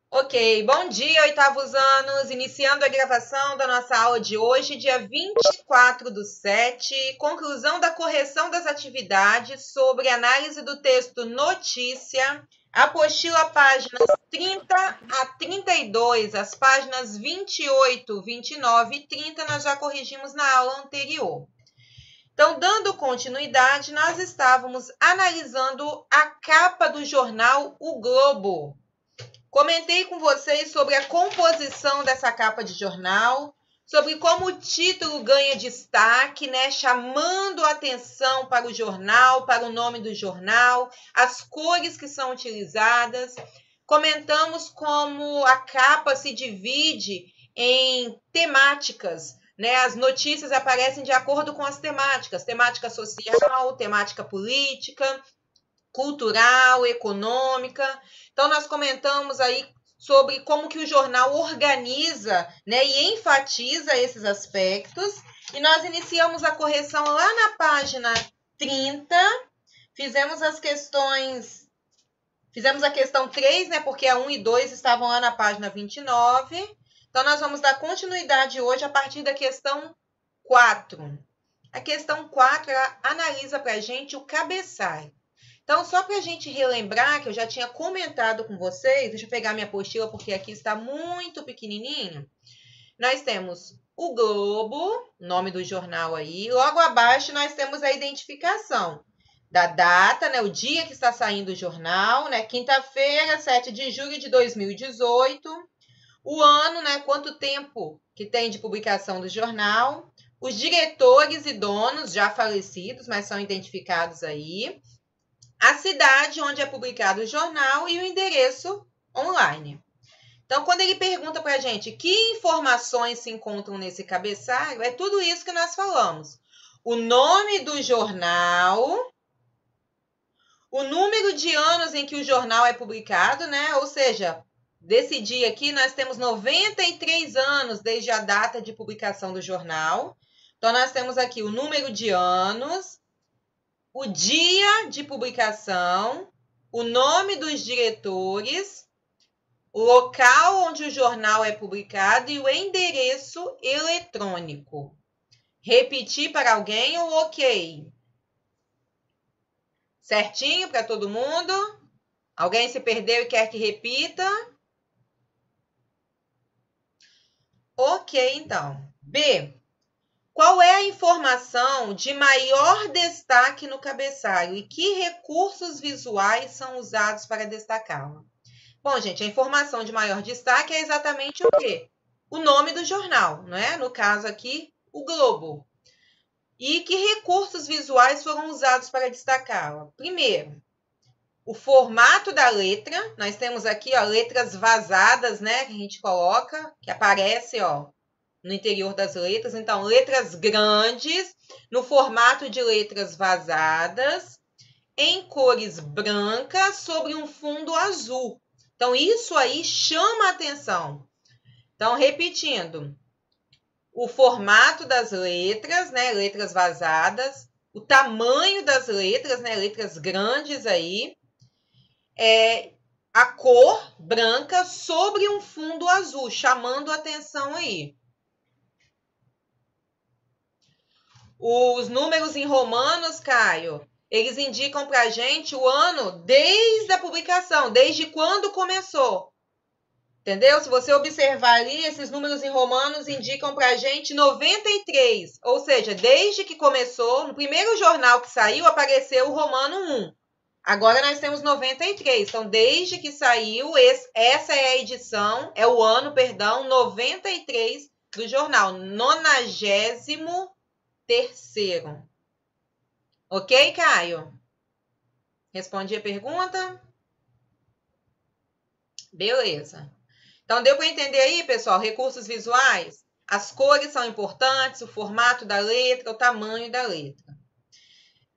Ok, bom dia, oitavos anos. Iniciando a gravação da nossa aula de hoje, dia 24/7, conclusão da correção das atividades sobre análise do texto notícia, apostila páginas 30 a 32, as páginas 28, 29 e 30 nós já corrigimos na aula anterior. Então, dando continuidade, nós estávamos analisando a capa do jornal O Globo. Comentei com vocês sobre a composição dessa capa de jornal, sobre como o título ganha destaque, né, chamando a atenção para o jornal, para o nome do jornal, as cores que são utilizadas. Comentamos como a capa se divide em temáticas, né? As notícias aparecem de acordo com as temáticas, temática social, temática política, cultural, econômica. Então, nós comentamos aí sobre como que o jornal organiza, né, e enfatiza esses aspectos. E nós iniciamos a correção lá na página 30, fizemos a questão 3, né, porque a 1 e 2 estavam lá na página 29. Então, nós vamos dar continuidade hoje a partir da questão 4. A questão 4 analisa para a gente o cabeçalho. Então, só para a gente relembrar, que eu já tinha comentado com vocês, deixa eu pegar minha apostila porque aqui está muito pequenininho. Nós temos o Globo, nome do jornal aí. Logo abaixo nós temos a identificação da data, né, o dia que está saindo o jornal, né, quinta-feira, 7 de julho de 2018. O ano, né, quanto tempo que tem de publicação do jornal. Os diretores e donos já falecidos, mas são identificados aí. A cidade onde é publicado o jornal e o endereço online. Então, quando ele pergunta para a gente que informações se encontram nesse cabeçalho, é tudo isso que nós falamos. O nome do jornal, o número de anos em que o jornal é publicado, né? Ou seja, desse dia aqui nós temos 93 anos desde a data de publicação do jornal. Então, nós temos aqui o número de anos, o dia de publicação, o nome dos diretores, o local onde o jornal é publicado e o endereço eletrônico. Repetir para alguém ou ok? Certinho para todo mundo? Alguém se perdeu e quer que repita? Ok, então. B. Qual é a informação de maior destaque no cabeçalho e que recursos visuais são usados para destacá-la? Bom, gente, a informação de maior destaque é exatamente o quê? O nome do jornal, não é? No caso aqui, o Globo. E que recursos visuais foram usados para destacá-la? Primeiro, o formato da letra. Nós temos aqui, ó, letras vazadas, né? Que a gente coloca, que aparece, ó, no interior das letras. Então, letras grandes, no formato de letras vazadas, em cores brancas, sobre um fundo azul. Então, isso aí chama a atenção. Então, repetindo, o formato das letras, né? Letras vazadas, o tamanho das letras, né? Letras grandes aí, a cor branca sobre um fundo azul, chamando a atenção aí. Os números em romanos, Caio, eles indicam para a gente o ano desde a publicação, desde quando começou. Entendeu? Se você observar ali, esses números em romanos indicam para a gente 93. Ou seja, desde que começou, no primeiro jornal que saiu, apareceu o romano 1. Agora nós temos 93. Então, desde que saiu, essa é a edição, é o ano, perdão, 93 do jornal. 93º. Ok, Caio? Respondi a pergunta? Beleza. Então, deu para entender aí, pessoal? Recursos visuais? As cores são importantes, o formato da letra, o tamanho da letra.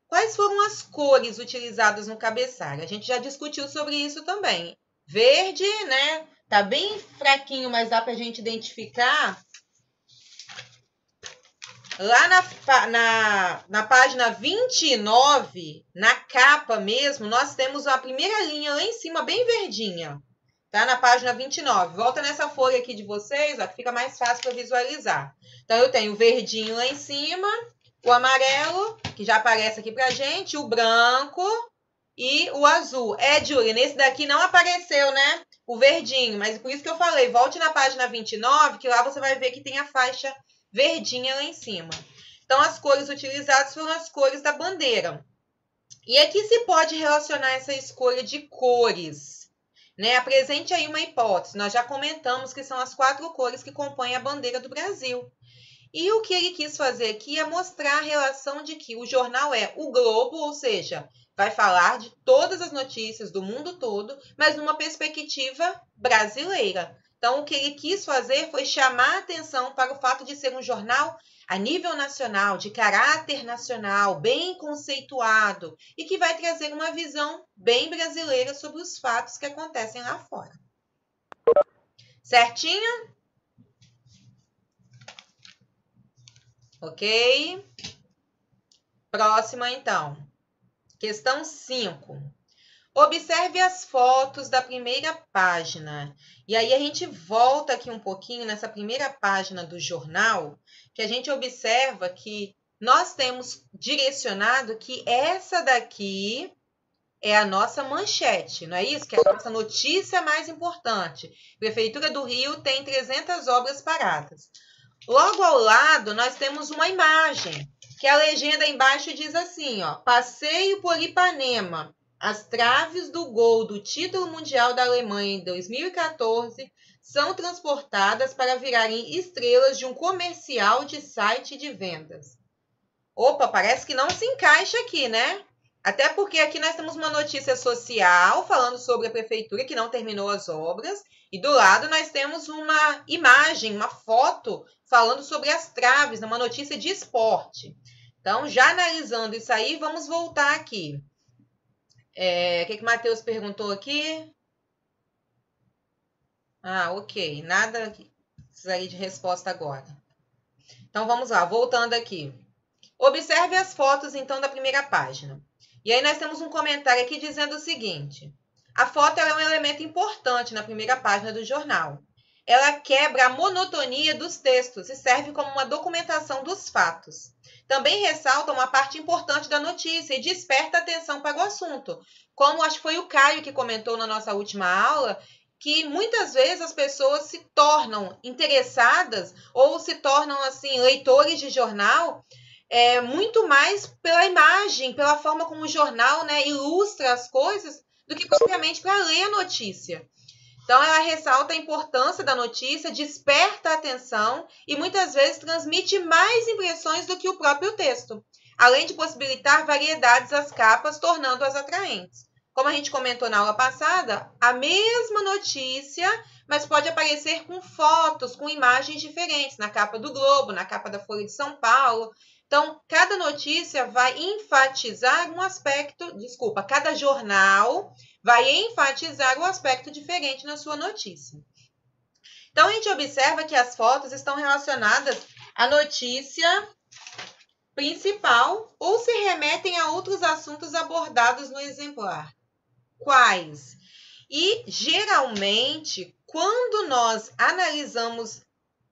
Quais foram as cores utilizadas no cabeçalho? A gente já discutiu sobre isso também. Verde, né? Tá bem fraquinho, mas dá para a gente identificar. Lá na página 29, na capa mesmo, nós temos a primeira linha lá em cima, bem verdinha. Tá na página 29. Volta nessa folha aqui de vocês, ó, que fica mais fácil para visualizar. Então, eu tenho o verdinho lá em cima, o amarelo, que já aparece aqui pra gente, o branco e o azul. Julia, nesse daqui não apareceu, né? O verdinho, mas por isso que eu falei, volte na página 29, que lá você vai ver que tem a faixa verdinha lá em cima. Então, as cores utilizadas foram as cores da bandeira. E aqui se pode relacionar essa escolha de cores, né? Apresente aí uma hipótese. Nós já comentamos que são as 4 cores que compõem a bandeira do Brasil. E o que ele quis fazer aqui é mostrar a relação de que o jornal é o Globo, ou seja, vai falar de todas as notícias do mundo todo, mas numa perspectiva brasileira. Então, o que ele quis fazer foi chamar a atenção para o fato de ser um jornal a nível nacional, de caráter nacional, bem conceituado, e que vai trazer uma visão bem brasileira sobre os fatos que acontecem lá fora. Certinho? Ok? Próxima, então. Questão 5. Observe as fotos da primeira página. E aí a gente volta aqui um pouquinho nessa primeira página do jornal, que a gente observa que nós temos direcionado que essa daqui é a nossa manchete, não é isso? Que é a nossa notícia mais importante. Prefeitura do Rio tem 300 obras paradas. Logo ao lado, nós temos uma imagem, que a legenda embaixo diz assim, ó, Passeio por Ipanema. As traves do gol do título mundial da Alemanha em 2014 são transportadas para virarem estrelas de um comercial de site de vendas. Opa, parece que não se encaixa aqui, né? Até porque aqui nós temos uma notícia social falando sobre a prefeitura que não terminou as obras e do lado nós temos uma imagem, uma foto falando sobre as traves, numa notícia de esporte. Então, já analisando isso aí, vamos voltar aqui. O que o Matheus perguntou aqui? Ah, ok. Nada precisaria de resposta agora. Então, vamos lá. Voltando aqui. Observe as fotos, então, da primeira página. E aí nós temos um comentário aqui dizendo o seguinte. A foto é um elemento importante na primeira página do jornal. Ela quebra a monotonia dos textos e serve como uma documentação dos fatos. Também ressalta uma parte importante da notícia e desperta atenção para o assunto. Como acho que foi o Caio que comentou na nossa última aula, que muitas vezes as pessoas se tornam interessadas ou se tornam assim leitores de jornal muito mais pela imagem, pela forma como o jornal, né, ilustra as coisas, do que propriamente para ler a notícia. Então, ela ressalta a importância da notícia, desperta a atenção e muitas vezes transmite mais impressões do que o próprio texto, além de possibilitar variedades às capas, tornando-as atraentes. Como a gente comentou na aula passada, a mesma notícia, mas pode aparecer com fotos, com imagens diferentes, na capa do Globo, na capa da Folha de São Paulo. Então, cada notícia vai enfatizar um aspecto, cada jornal vai enfatizar um aspecto diferente na sua notícia. Então, a gente observa que as fotos estão relacionadas à notícia principal ou se remetem a outros assuntos abordados no exemplar. Quais? E, geralmente, quando nós analisamos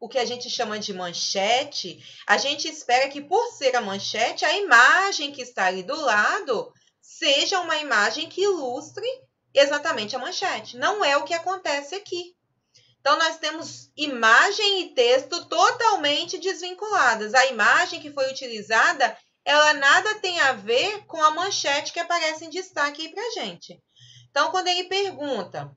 o que a gente chama de manchete, a gente espera que, por ser a manchete, a imagem que está ali do lado seja uma imagem que ilustre exatamente a manchete. Não é o que acontece aqui. Então, nós temos imagem e texto totalmente desvinculadas. A imagem que foi utilizada, ela nada tem a ver com a manchete que aparece em destaque aí pra gente. Então, quando ele pergunta,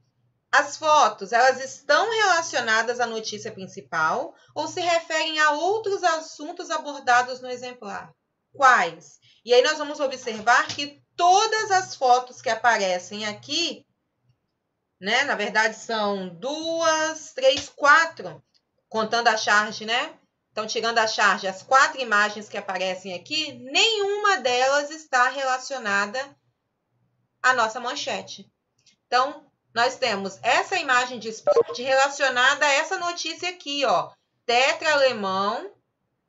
as fotos, elas estão relacionadas à notícia principal ou se referem a outros assuntos abordados no exemplar? Quais? E aí nós vamos observar que todas as fotos que aparecem aqui, né, na verdade são 2, 3, 4, contando a charge, né? Então, tirando a charge, as 4 imagens que aparecem aqui, nenhuma delas está relacionada à nossa manchete. Então, nós temos essa imagem de esporte relacionada a essa notícia aqui, ó. Tetra alemão,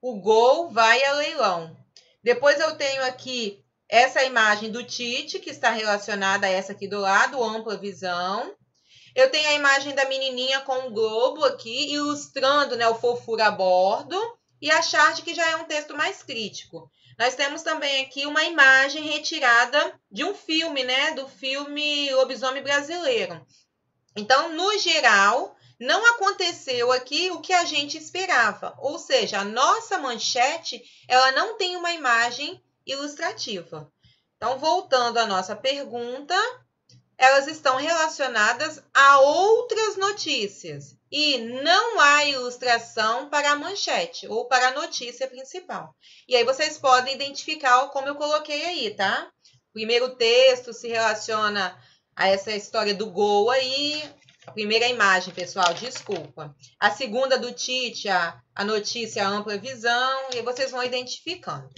o gol vai a leilão. Depois eu tenho aqui essa imagem do Tite, que está relacionada a essa aqui do lado, ampla visão. Eu tenho a imagem da menininha com o globo aqui, ilustrando, né, o fofura a bordo, e a charge, que já é um texto mais crítico. Nós temos também aqui uma imagem retirada de um filme, né, do filme Lobisomem Brasileiro. Então, no geral, não aconteceu aqui o que a gente esperava, ou seja, a nossa manchete, ela não tem uma imagem ilustrativa. Então, voltando à nossa pergunta, elas estão relacionadas a outras notícias e não há ilustração para a manchete ou para a notícia principal. E aí vocês podem identificar como eu coloquei aí, tá? O primeiro texto se relaciona a essa história do gol aí. A primeira imagem, pessoal, desculpa. A segunda do Tite, a notícia, a ampla visão. E aí vocês vão identificando.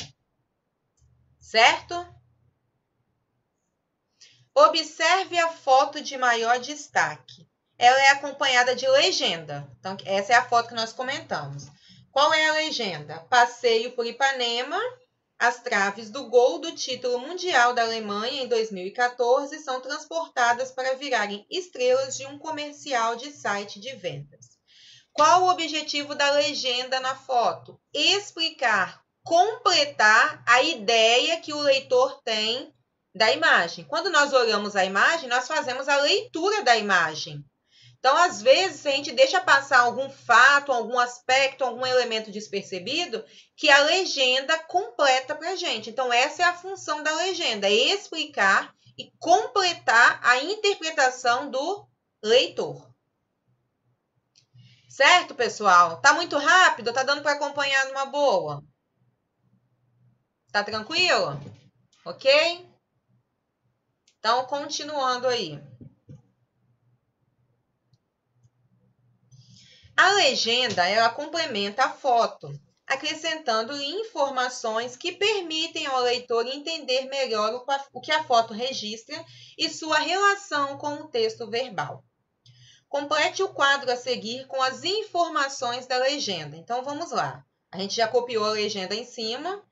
Certo? Observe a foto de maior destaque. Ela é acompanhada de legenda. Então, essa é a foto que nós comentamos. Qual é a legenda? Passeio por Ipanema. As traves do gol do título mundial da Alemanha em 2014 são transportadas para virarem estrelas de um comercial de site de vendas. Qual o objetivo da legenda na foto? Explicar, completar a ideia que o leitor tem da imagem. Quando nós olhamos a imagem, nós fazemos a leitura da imagem. Então, às vezes, a gente deixa passar algum fato, algum aspecto, algum elemento despercebido que a legenda completa para a gente. Então, essa é a função da legenda, explicar e completar a interpretação do leitor. Certo, pessoal? Tá muito rápido? Tá dando para acompanhar numa boa? Tá tranquilo? Ok? Então, continuando aí. A legenda, ela complementa a foto, acrescentando informações que permitem ao leitor entender melhor o que a foto registra e sua relação com o texto verbal. Complete o quadro a seguir com as informações da legenda. Então, vamos lá. A gente já copiou a legenda em cima.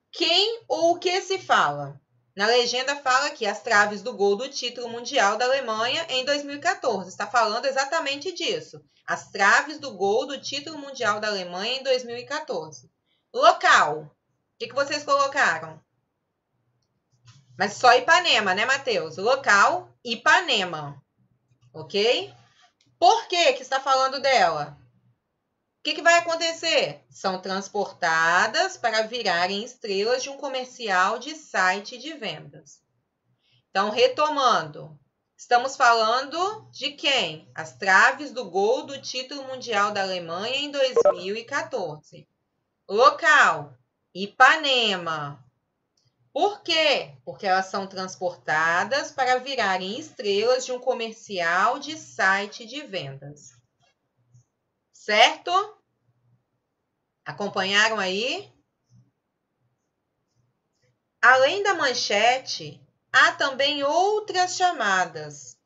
Quem ou o que se fala? Na legenda fala aqui as traves do gol do título mundial da Alemanha em 2014. Está falando exatamente disso. As traves do gol do título mundial da Alemanha em 2014. Local. O que vocês colocaram? Mas só Ipanema, né, Matheus? Local, Ipanema. Ok? Por que está falando dela? O que vai acontecer? São transportadas para virarem estrelas de um comercial de site de vendas. Então, retomando, estamos falando de quem? As traves do gol do título mundial da Alemanha em 2014. Local, Ipanema. Por quê? Porque elas são transportadas para virarem estrelas de um comercial de site de vendas. Certo? Acompanharam aí? Além da manchete, há também outras chamadas.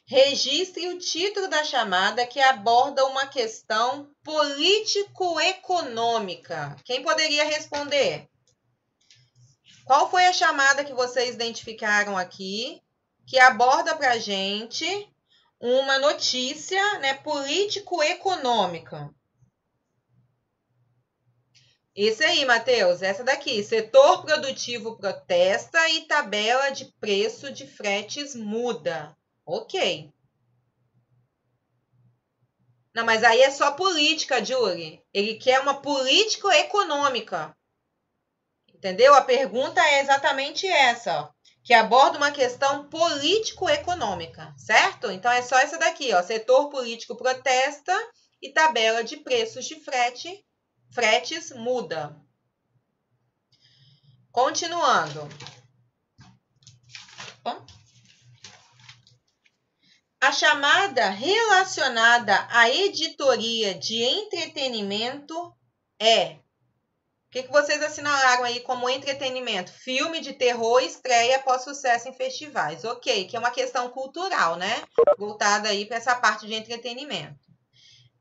Registre o título da chamada que aborda uma questão político-econômica. Quem poderia responder? Qual foi a chamada que vocês identificaram aqui que aborda para a gente uma notícia, né, político-econômica? Isso aí, Matheus, essa daqui. Setor produtivo protesta e tabela de preço de fretes muda. Ok. Não, mas aí é só política, Julie. Ele quer uma política econômica. Entendeu? A pergunta é exatamente essa, ó, que aborda uma questão político-econômica, certo? Então, é só essa daqui, ó. Setor político protesta e tabela de preços de fretes muda. Continuando. A chamada relacionada à editoria de entretenimento é... O que vocês assinalaram aí como entretenimento? Filme de terror estreia após sucesso em festivais. Ok, que é uma questão cultural, né? Voltada aí para essa parte de entretenimento.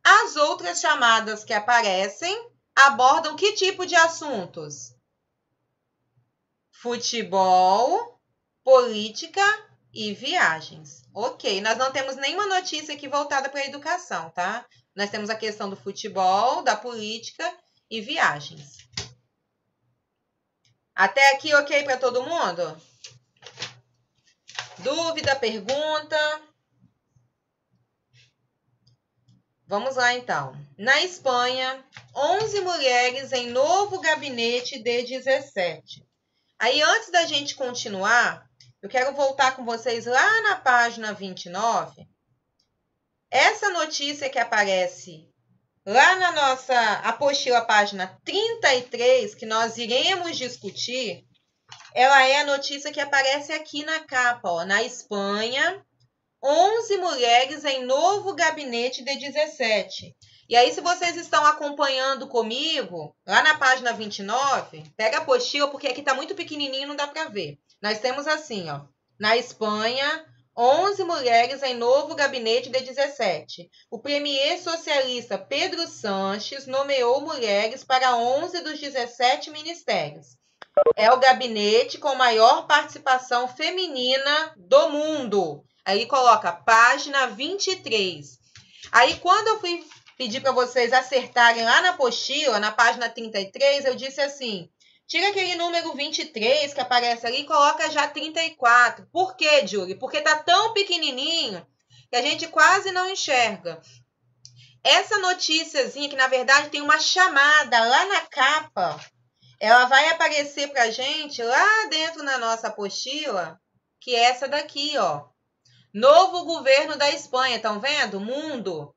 As outras chamadas que aparecem abordam que tipo de assuntos? Futebol, política e viagens. Ok, nós não temos nenhuma notícia aqui voltada para a educação, tá? Nós temos a questão do futebol, da política e viagens. Até aqui ok para todo mundo? Dúvida, pergunta? Vamos lá, então. Na Espanha, 11 mulheres em novo gabinete de 17. Aí, antes da gente continuar, eu quero voltar com vocês lá na página 29. Essa notícia que aparece lá na nossa apostila, página 33, que nós iremos discutir, ela é a notícia que aparece aqui na capa, ó. Na Espanha, 11 mulheres em novo gabinete de 17. E aí, se vocês estão acompanhando comigo, lá na página 29, pega a apostila, porque aqui está muito pequenininho, não dá para ver. Nós temos assim, ó. Na Espanha, 11 mulheres em novo gabinete de 17. O premier socialista Pedro Sánchez nomeou mulheres para 11 dos 17 ministérios. É o gabinete com maior participação feminina do mundo. Aí coloca página 23. Aí quando eu fui pedir para vocês acertarem lá na apostila, na página 33, eu disse assim, tira aquele número 23 que aparece ali e coloca já 34. Por quê, Julie? Porque tá tão pequenininho que a gente quase não enxerga. Essa noticiazinha, que na verdade tem uma chamada lá na capa, ela vai aparecer para a gente lá dentro na nossa apostila, que é essa daqui, ó. Novo governo da Espanha, estão vendo? Mundo.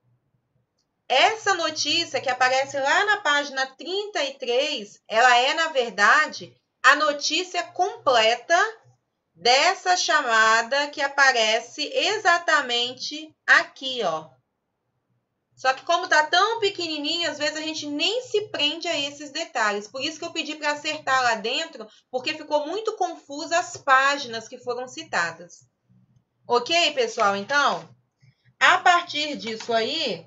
Essa notícia que aparece lá na página 33, ela é, na verdade, a notícia completa dessa chamada que aparece exatamente aqui, ó. Só que como tá tão pequenininho, às vezes a gente nem se prende a esses detalhes. Por isso que eu pedi para acertar lá dentro, porque ficou muito confusa as páginas que foram citadas. Ok, pessoal? Então, a partir disso aí,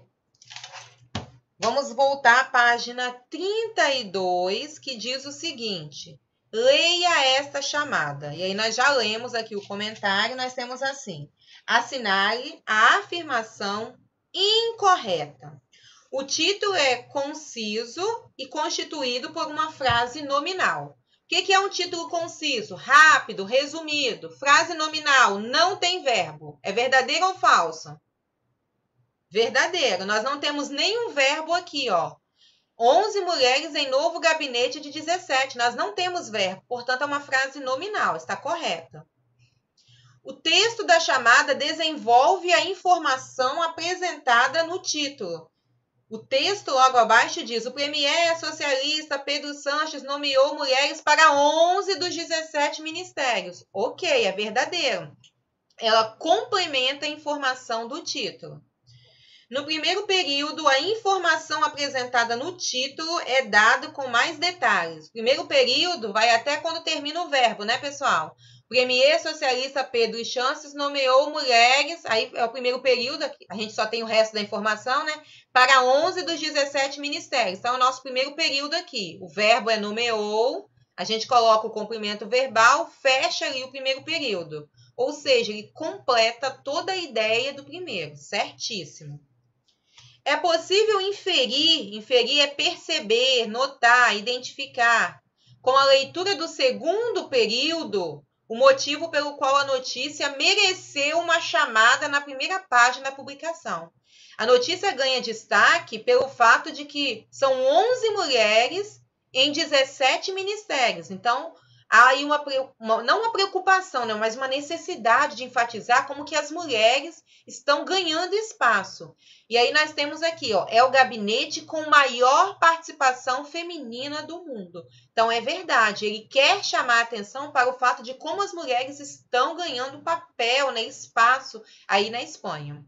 vamos voltar à página 32, que diz o seguinte. Leia esta chamada. E aí nós já lemos aqui o comentário, nós temos assim. Assinale a afirmação incorreta. O título é conciso e constituído por uma frase nominal. O que é um título conciso? Rápido, resumido. Frase nominal, não tem verbo. É verdadeiro ou falso? Verdadeiro. Nós não temos nenhum verbo aqui, ó. 11 mulheres em novo gabinete de 17. Nós não temos verbo, portanto, é uma frase nominal. Está correta. O texto da chamada desenvolve a informação apresentada no título. O texto logo abaixo diz, o premier socialista Pedro Sánchez nomeou mulheres para 11 dos 17 ministérios. Ok, é verdadeiro. Ela complementa a informação do título. No primeiro período, a informação apresentada no título é dada com mais detalhes. O primeiro período vai até quando termina o verbo, né, pessoal? O premier socialista Pedro Sánchez nomeou mulheres, aí é o primeiro período, a gente só tem o resto da informação, né? Para 11 dos 17 ministérios. Então, é o nosso primeiro período aqui. O verbo é nomeou, a gente coloca o complemento verbal, fecha ali o primeiro período. Ou seja, ele completa toda a ideia do primeiro, certíssimo. É possível inferir é perceber, notar, identificar, com a leitura do segundo período, o motivo pelo qual a notícia mereceu uma chamada na primeira página da publicação. A notícia ganha destaque pelo fato de que são 11 mulheres em 17 ministérios. Então, há aí não uma preocupação, não, mas uma necessidade de enfatizar como que as mulheres estão ganhando espaço. E aí nós temos aqui, ó, é o gabinete com maior participação feminina do mundo. Então, é verdade, ele quer chamar a atenção para o fato de como as mulheres estão ganhando papel, né, espaço aí na Espanha.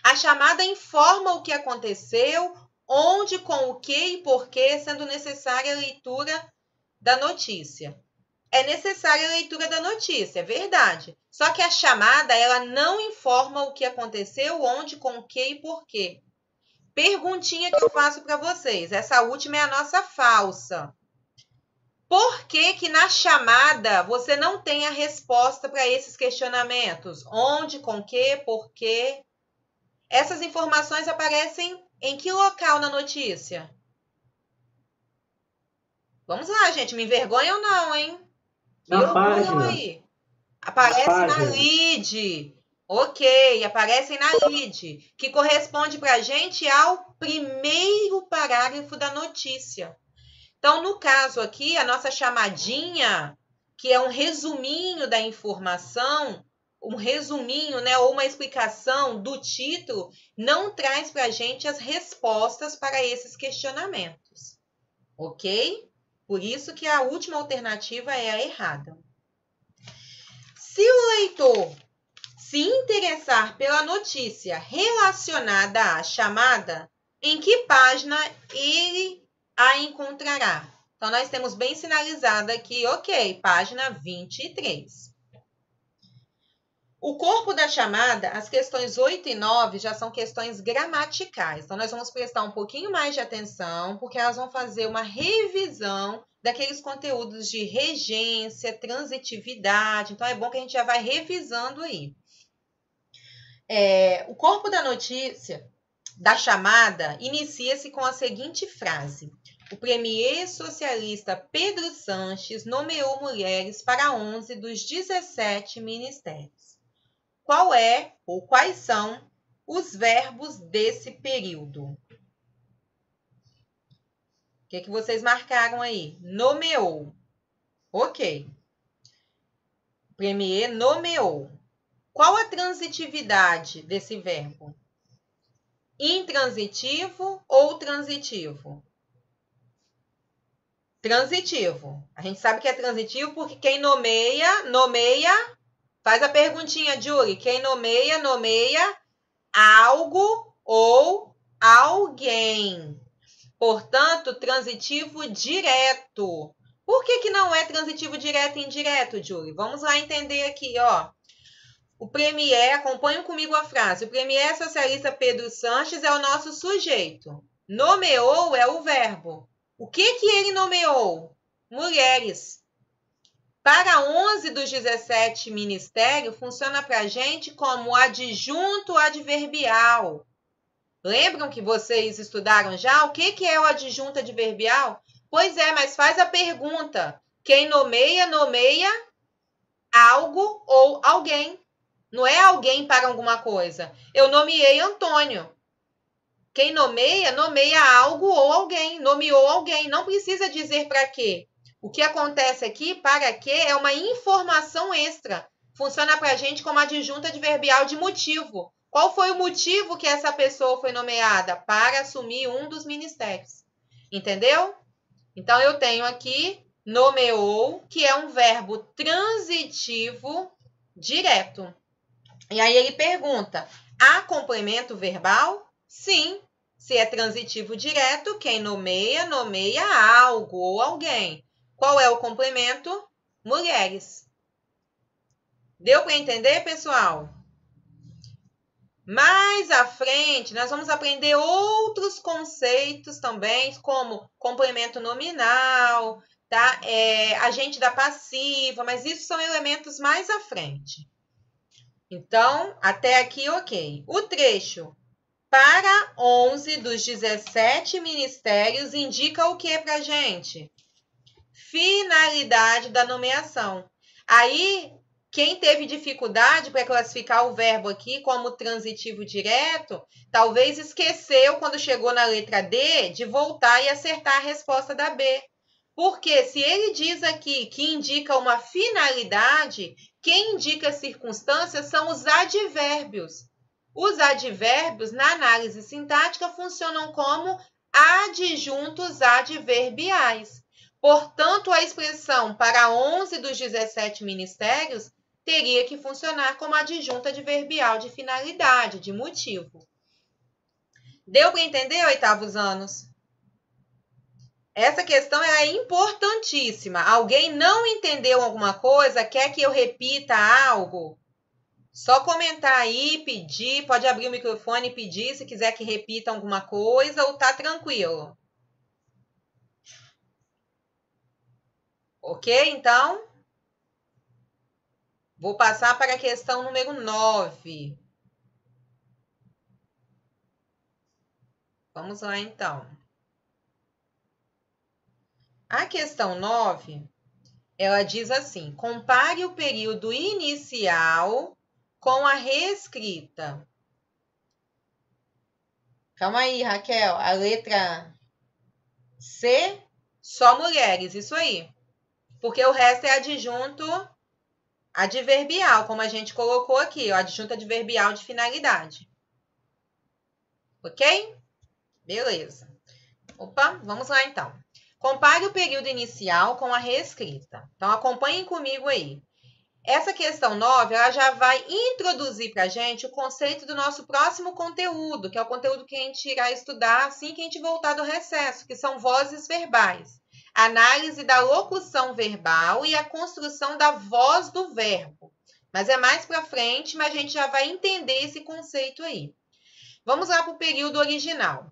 A chamada informa o que aconteceu, onde, com o que e porquê, sendo necessária a leitura da notícia. É necessária a leitura da notícia, é verdade. Só que a chamada, ela não informa o que aconteceu, onde, com o que e porquê. Perguntinha que eu faço para vocês. Essa última é a nossa falsa. Por que que na chamada você não tem a resposta para esses questionamentos? Onde, com que, por quê? Essas informações aparecem em que local na notícia? Vamos lá, gente. Me envergonha ou não, hein? Que Na orgulho página. aí. Na Aparece na página. lead. Ok, aparecem na lead, que corresponde para a gente ao primeiro parágrafo da notícia. Então, no caso aqui, a nossa chamadinha, que é um resuminho da informação, um resuminho, né, ou uma explicação do título, não traz para a gente as respostas para esses questionamentos. Ok? Por isso que a última alternativa é a errada. Se o leitor se interessar pela notícia relacionada à chamada, em que página ele a encontrará? Então, nós temos bem sinalizado aqui, ok, página 23. O corpo da chamada, as questões 8 e 9 já são questões gramaticais. Então, nós vamos prestar um pouquinho mais de atenção, porque elas vão fazer uma revisão daqueles conteúdos de regência, transitividade. Então, é bom que a gente já vai revisando aí. O corpo da notícia, da chamada, inicia-se com a seguinte frase. O premier socialista Pedro Sanches nomeou mulheres para 11 dos 17 ministérios. Qual é ou quais são os verbos desse período? O que vocês marcaram aí? Nomeou. Ok. O premier nomeou. Qual a transitividade desse verbo? Intransitivo ou transitivo? Transitivo. A gente sabe que é transitivo porque quem nomeia, faz a perguntinha, Julie. Quem nomeia algo ou alguém. Portanto, transitivo direto. Por que não é transitivo direto e indireto, Julie? Vamos lá entender aqui, ó. O premier, acompanham comigo a frase, o premier socialista Pedro Sanches é o nosso sujeito. Nomeou é o verbo. O que ele nomeou? Mulheres. Para 11 dos 17 ministérios, funciona para a gente como adjunto adverbial. Lembram que vocês estudaram já? O que é o adjunto adverbial? Pois é, mas faz a pergunta. Quem nomeia algo ou alguém. Não é alguém para alguma coisa. Eu nomeei Antônio. Quem nomeia algo ou alguém. Nomeou alguém. Não precisa dizer para quê. O que acontece aqui, para quê, é uma informação extra. Funciona para a gente como adjunto adverbial de motivo. Qual foi o motivo que essa pessoa foi nomeada? Para assumir um dos ministérios. Entendeu? Então, eu tenho aqui nomeou, que é um verbo transitivo direto. E aí ele pergunta, há complemento verbal? Sim. Se é transitivo direto, quem nomeia algo ou alguém. Qual é o complemento? Mulheres. Deu para entender, pessoal? Mais à frente, nós vamos aprender outros conceitos também, como complemento nominal, tá? Agente da passiva, mas isso são elementos mais à frente. Então, até aqui, ok. O trecho para 11 dos 17 ministérios indica o que para a gente? Finalidade da nomeação. Aí, quem teve dificuldade para classificar o verbo aqui como transitivo direto, talvez esqueceu, quando chegou na letra D, de voltar e acertar a resposta da B. Porque se ele diz aqui que indica uma finalidade, quem indica circunstâncias são os advérbios. Os advérbios, na análise sintática, funcionam como adjuntos adverbiais. Portanto, a expressão para 11 dos 17 ministérios teria que funcionar como adjunto adverbial de finalidade, de motivo. Deu para entender, oitavos anos? Essa questão é importantíssima. Alguém não entendeu alguma coisa? Quer que eu repita algo? Só comentar aí, pedir, pode abrir o microfone e pedir se quiser que repita alguma coisa ou tá tranquilo. Ok? Então, vou passar para a questão número 9. Vamos lá, então. A questão 9, ela diz assim: compare o período inicial com a reescrita. Calma aí, Raquel. A letra C, só mulheres, isso aí. Porque o resto é adjunto adverbial, como a gente colocou aqui, ó, adjunto adverbial de finalidade. Ok? Beleza. Opa, vamos lá então. Compare o período inicial com a reescrita. Então, acompanhem comigo aí. Essa questão 9, ela já vai introduzir para a gente o conceito do nosso próximo conteúdo, que é o conteúdo que a gente irá estudar assim que a gente voltar do recesso, que são vozes verbais. Análise da locução verbal e a construção da voz do verbo. Mas é mais para frente, mas a gente já vai entender esse conceito aí. Vamos lá para o período original.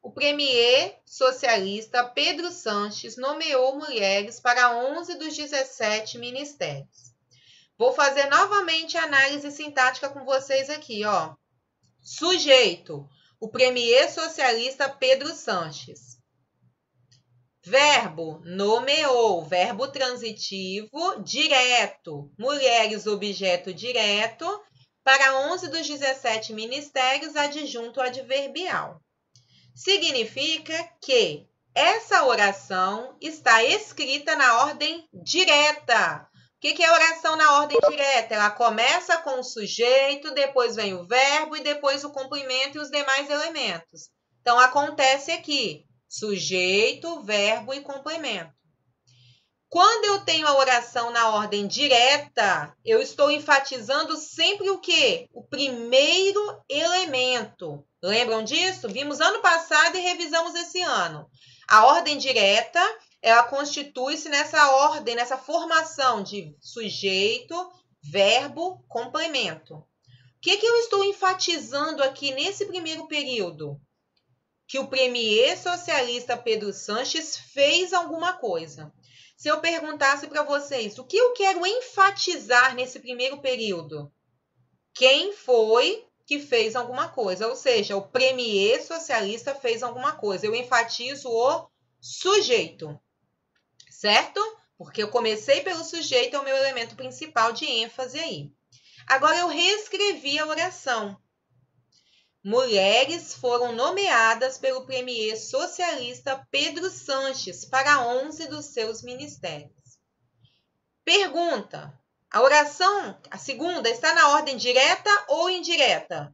O premier socialista Pedro Sanches nomeou mulheres para 11 dos 17 ministérios. Vou fazer novamente a análise sintática com vocês aqui, ó. Sujeito, o premier socialista Pedro Sanches. Verbo, nomeou, verbo transitivo, direto, mulheres, objeto direto, para 11 dos 17 ministérios, adjunto adverbial. Significa que essa oração está escrita na ordem direta. O que é oração na ordem direta? Ela começa com o sujeito, depois vem o verbo e depois o complemento e os demais elementos. Então, acontece aqui, sujeito, verbo e complemento. Quando eu tenho a oração na ordem direta, eu estou enfatizando sempre o quê? O primeiro elemento. Lembram disso? Vimos ano passado e revisamos esse ano. A ordem direta, ela constitui-se nessa ordem, nessa formação de sujeito, verbo, complemento. O que eu estou enfatizando aqui nesse primeiro período? Que o premier socialista Pedro Sanches fez alguma coisa. Se eu perguntasse para vocês, o que eu quero enfatizar nesse primeiro período? Quem foi que fez alguma coisa? Ou seja, o premier socialista fez alguma coisa. Eu enfatizo o sujeito, certo? Porque eu comecei pelo sujeito, é o meu elemento principal de ênfase aí. Agora, eu reescrevi a oração. Mulheres foram nomeadas pelo premier socialista Pedro Sanches para 11 dos seus ministérios. Pergunta: a oração, a segunda, está na ordem direta ou indireta?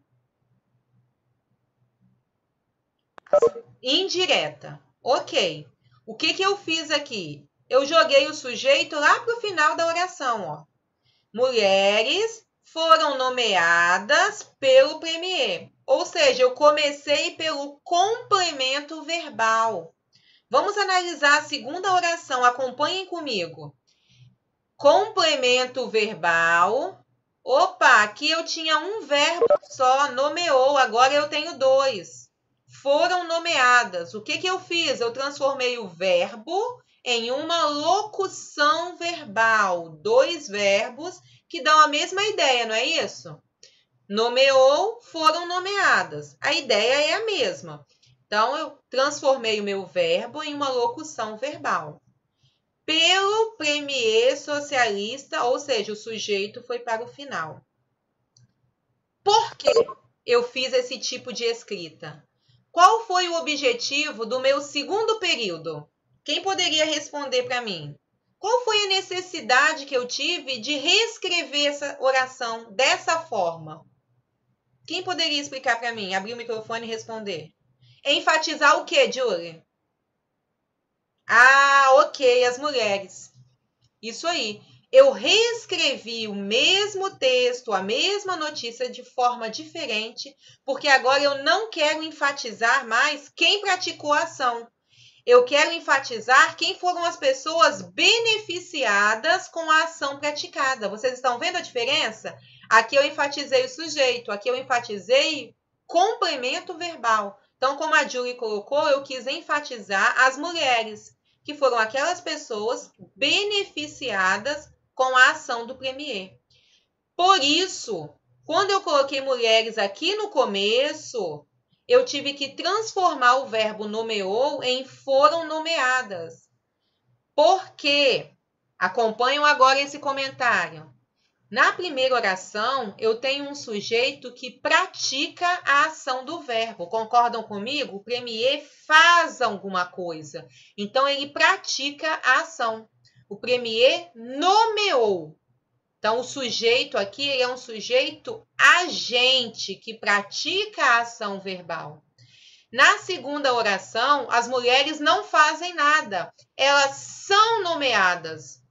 Indireta. Ok. O que eu fiz aqui? Eu joguei o sujeito lá para o final da oração, ó. Mulheres foram nomeadas pelo premier. Ou seja, eu comecei pelo complemento verbal. Vamos analisar a segunda oração. Acompanhem comigo. Complemento verbal. Opa, aqui eu tinha um verbo só, nomeou. Agora eu tenho dois. Foram nomeadas. O que eu fiz? Eu transformei o verbo em uma locução verbal. Dois verbos que dão a mesma ideia, não é isso? Nomeou, foram nomeadas. A ideia é a mesma. Então, eu transformei o meu verbo em uma locução verbal. Pelo premier socialista, ou seja, o sujeito foi para o final. Por que eu fiz esse tipo de escrita? Qual foi o objetivo do meu segundo período? Quem poderia responder para mim? Qual foi a necessidade que eu tive de reescrever essa oração dessa forma? Quem poderia explicar para mim? Abrir o microfone e responder. Enfatizar o quê, Julie? Ah, ok, as mulheres. Isso aí. Eu reescrevi o mesmo texto, a mesma notícia de forma diferente, porque agora eu não quero enfatizar mais quem praticou a ação. Eu quero enfatizar quem foram as pessoas beneficiadas com a ação praticada. Vocês estão vendo a diferença? Aqui eu enfatizei o sujeito, aqui eu enfatizei complemento verbal. Então, como a Julie colocou, eu quis enfatizar as mulheres. que foram aquelas pessoas beneficiadas com a ação do premier. Por isso, quando eu coloquei mulheres aqui no começo, eu tive que transformar o verbo nomeou em foram nomeadas. Por quê? Acompanham agora esse comentário. Na primeira oração, eu tenho um sujeito que pratica a ação do verbo. Concordam comigo? O premier faz alguma coisa. Então, ele pratica a ação. O premier nomeou. Então, o sujeito aqui é um sujeito agente que pratica a ação verbal. Na segunda oração, as mulheres não fazem nada. Elas são nomeadas.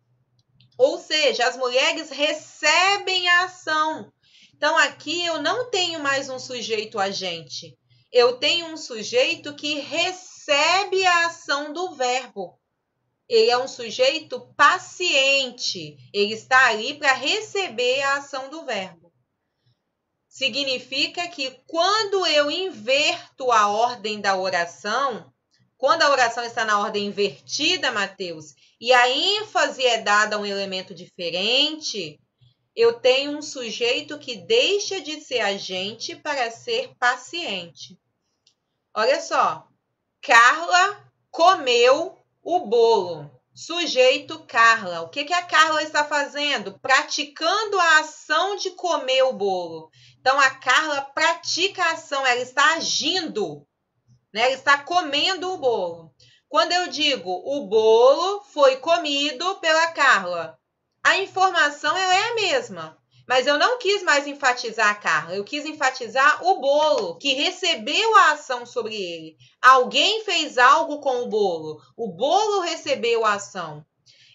Ou seja, as mulheres recebem a ação. Então, aqui eu não tenho mais um sujeito agente. Eu tenho um sujeito que recebe a ação do verbo. Ele é um sujeito paciente. Ele está ali para receber a ação do verbo. Significa que quando eu inverto a ordem da oração, quando a oração está na ordem invertida, Mateus, e a ênfase é dada a um elemento diferente, eu tenho um sujeito que deixa de ser agente para ser paciente. Olha só, Carla comeu o bolo. Sujeito Carla. O que a Carla está fazendo? Praticando a ação de comer o bolo. Então, a Carla pratica a ação, ela está agindo, né? Ela está comendo o bolo. Quando eu digo o bolo foi comido pela Carla, a informação ela é a mesma. Mas eu não quis mais enfatizar a Carla, eu quis enfatizar o bolo, que recebeu a ação sobre ele. Alguém fez algo com o bolo recebeu a ação.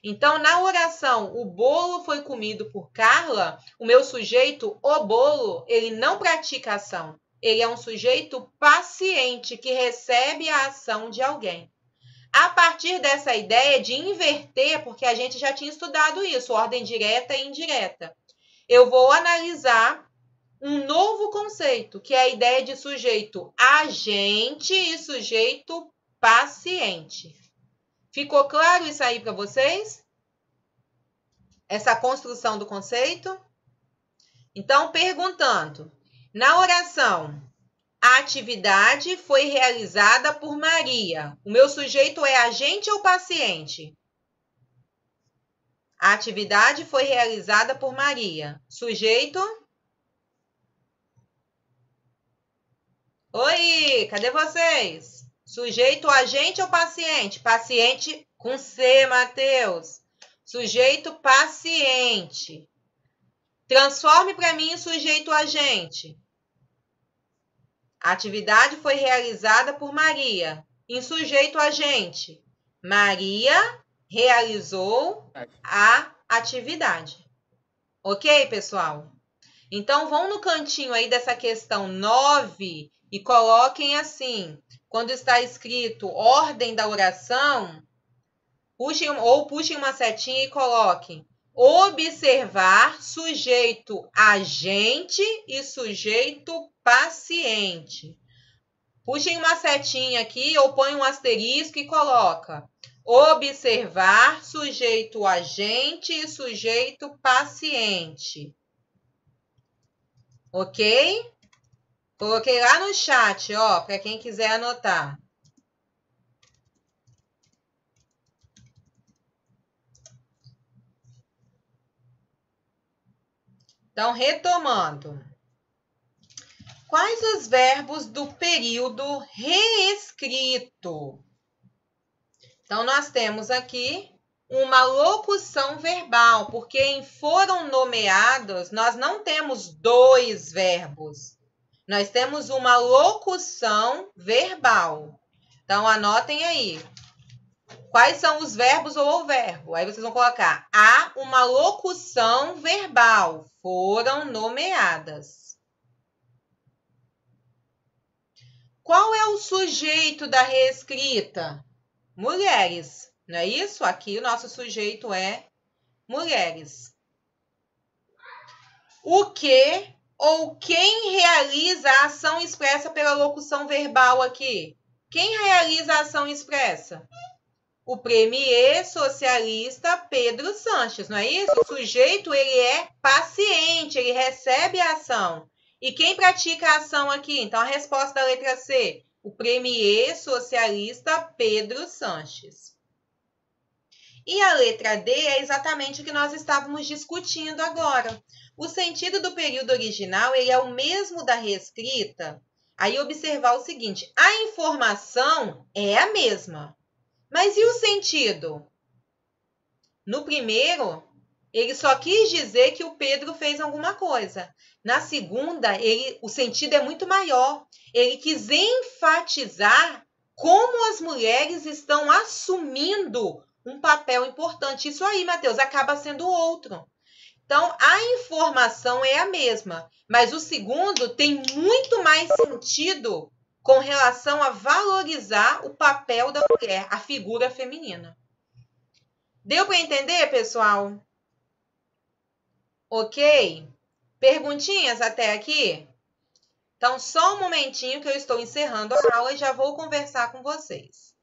Então, na oração, o bolo foi comido por Carla, o meu sujeito, o bolo, ele não pratica a ação. Ele é um sujeito paciente que recebe a ação de alguém. A partir dessa ideia de inverter, porque a gente já tinha estudado isso, ordem direta e indireta, eu vou analisar um novo conceito, que é a ideia de sujeito agente e sujeito paciente. Ficou claro isso aí para vocês? Essa construção do conceito? Então, perguntando, na oração, a atividade foi realizada por Maria. O meu sujeito é agente ou paciente? A atividade foi realizada por Maria. Sujeito? Oi, cadê vocês? Sujeito, agente ou paciente? Paciente com C, Mateus. Sujeito, paciente. Transforme para mim em sujeito, agente. A atividade foi realizada por Maria. Em sujeito, agente. Maria realizou a atividade. Ok, pessoal? Então, vão no cantinho aí dessa questão 9 e coloquem assim. Quando está escrito ordem da oração, puxem uma setinha e coloquem observar, sujeito agente e sujeito paciente. Puxem uma setinha aqui ou põe um asterisco e coloca observar, sujeito agente e sujeito paciente. Ok? Coloquei lá no chat, ó, para quem quiser anotar. Então, retomando. Quais os verbos do período reescrito? Então, nós temos aqui uma locução verbal, porque em foram nomeados, nós não temos dois verbos. Nós temos uma locução verbal. Então, anotem aí. Quais são os verbos ou o verbo? Aí vocês vão colocar, há uma locução verbal. Foram nomeadas. Qual é o sujeito da reescrita? Mulheres, não é isso? Aqui o nosso sujeito é mulheres. O que ou quem realiza a ação expressa pela locução verbal aqui? Quem realiza a ação expressa? o premier socialista Pedro Sanches, não é isso? O sujeito, ele é paciente, ele recebe a ação. E quem pratica a ação aqui? Então, a resposta da letra C, o premier socialista Pedro Sanches. E a letra D é exatamente o que nós estávamos discutindo agora. O sentido do período original, ele é o mesmo da reescrita. Aí, observar o seguinte, a informação é a mesma. Mas e o sentido? No primeiro, ele só quis dizer que o Pedro fez alguma coisa. Na segunda, o sentido é muito maior. Ele quis enfatizar como as mulheres estão assumindo um papel importante. Isso aí, Mateus, acaba sendo outro. Então, a informação é a mesma, mas o segundo tem muito mais sentido com relação a valorizar o papel da mulher, a figura feminina. Deu para entender, pessoal? Ok? Perguntinhas até aqui? Então, só um momentinho que eu estou encerrando a aula e já vou conversar com vocês.